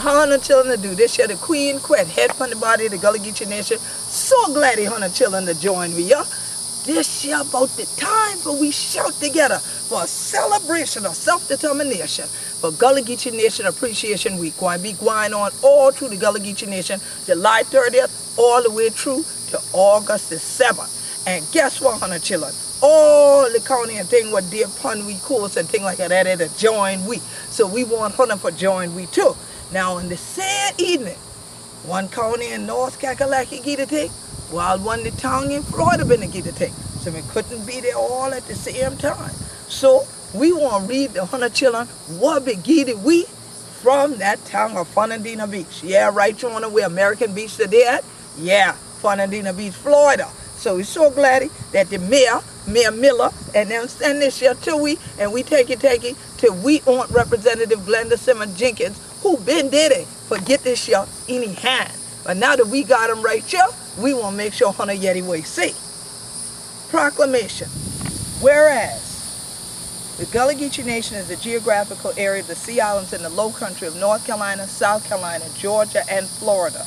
Hana children to do this year. The Queen Quet, head from the body of the Gullah Geechee Nation. So glad Hana children to join me, yeah. This year about the time for we shout together for a celebration of self-determination for Gullah Geechee Nation Appreciation Week. Going to be going on all through the Gullah Geechee Nation, July 30th, all the way through to August the 7th. And guess what, Hana children? All the county and thing what dear pun we course and thing like that at a join we. So we want Hana for join we too. Now on the same evening, one county in North Kakalaki get a take, while one the town in Florida been to get a take. So we couldn't be there all at the same time. So we want to read the Hana children what be get we from that town of Fernandina Beach. Yeah, right on where American Beach today at? Yeah, Fernandina Beach, Florida. So we're so glad that the Mayor Miller, and them stand this year till we take it till we want Representative Glenda Simmons Jenkins, who been did it, forget this year any hand. But now that we got him right here, we want to make sure Hana Yeti way see. Proclamation. Whereas the Gullah Geechee Nation is the geographical area of the Sea Islands in the Low Country of North Carolina, South Carolina, Georgia, and Florida.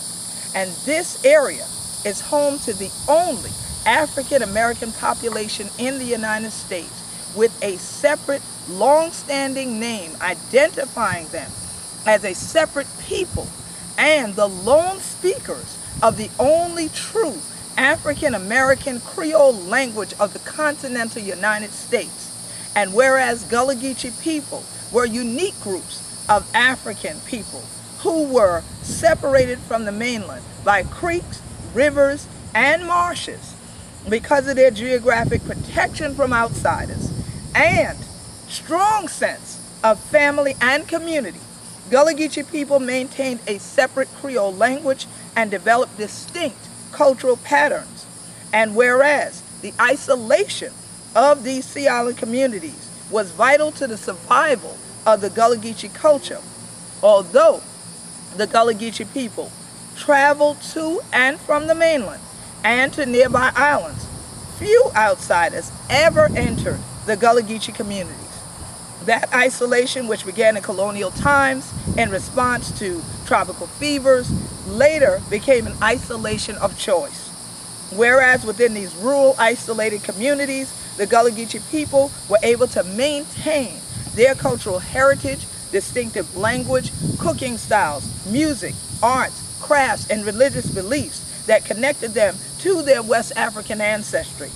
And this area is home to the only African American population in the United States with a separate, long-standing name identifying them as a separate people and the lone speakers of the only true African American Creole language of the continental United States. And whereas Gullah Geechee people were unique groups of African people who were separated from the mainland by creeks, rivers, and marshes because of their geographic protection from outsiders and strong sense of family and community, Gullah Geechee people maintained a separate Creole language and developed distinct cultural patterns. And whereas the isolation of these Sea Island communities was vital to the survival of the Gullah Geechee culture, although the Gullah Geechee people traveled to and from the mainland and to nearby islands, few outsiders ever entered the Gullah Geechee communities. That isolation, which began in colonial times in response to tropical fevers, later became an isolation of choice. Whereas within these rural, isolated communities, the Gullah Geechee people were able to maintain their cultural heritage, distinctive language, cooking styles, music, arts, crafts, and religious beliefs that connected them to their West African ancestry.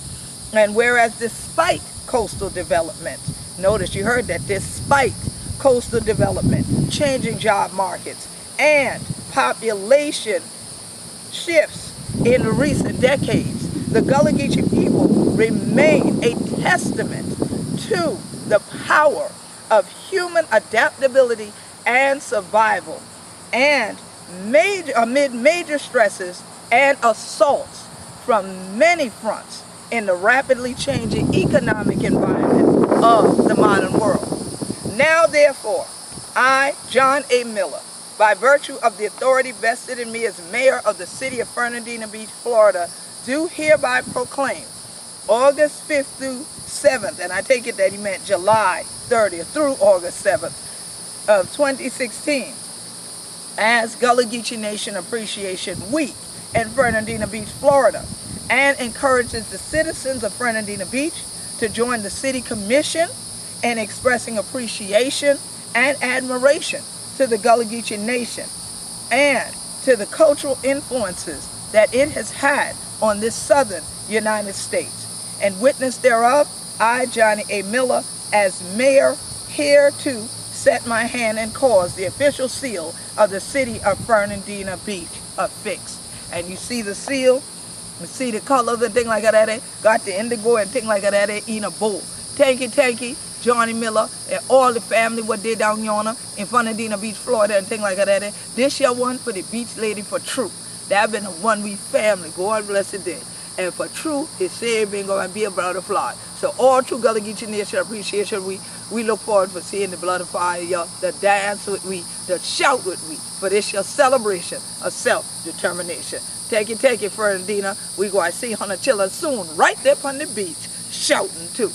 And whereas despite coastal development, notice you heard that, despite coastal development, changing job markets, and population shifts in recent decades, the Gullah Geechee people remain a testament to the power of human adaptability and survival, and amid major stresses and assaults from many fronts in the rapidly changing economic environment of the modern world. Now, therefore, I, John A. Miller, by virtue of the authority vested in me as mayor of the city of Fernandina Beach, Florida, do hereby proclaim August 5th through 7th, and I take it that he meant July 30th through August 7th of 2016, as Gullah Geechee Nation Appreciation Week in Fernandina Beach, Florida, and encourages the citizens of Fernandina Beach to join the City Commission in expressing appreciation and admiration to the Gullah Geechee Nation and to the cultural influences that it has had on this southern United States. And witness thereof, I, Johnny A. Miller, as mayor, here to set my hand and cause the official seal of the city of Fernandina Beach affixed. And you see the seal, you see the colors and thing like that, got the indigo and thing like that in a bowl. Thank you, Johnny Miller and all the family what they down yonder in Fernandina Beach, Florida and thing like that. This year one for the beach lady for true. That been a one we family, God bless it day. And for true, it said been going to be a blood of fly. So all true Gullah Geechee Nation Appreciation Week, we look forward for seeing the blood of fire, the dance with we, the shout with we, for this your celebration of self-determination. Take it, Fernandina. We going to see Hana children soon, right there on the beach, shouting too.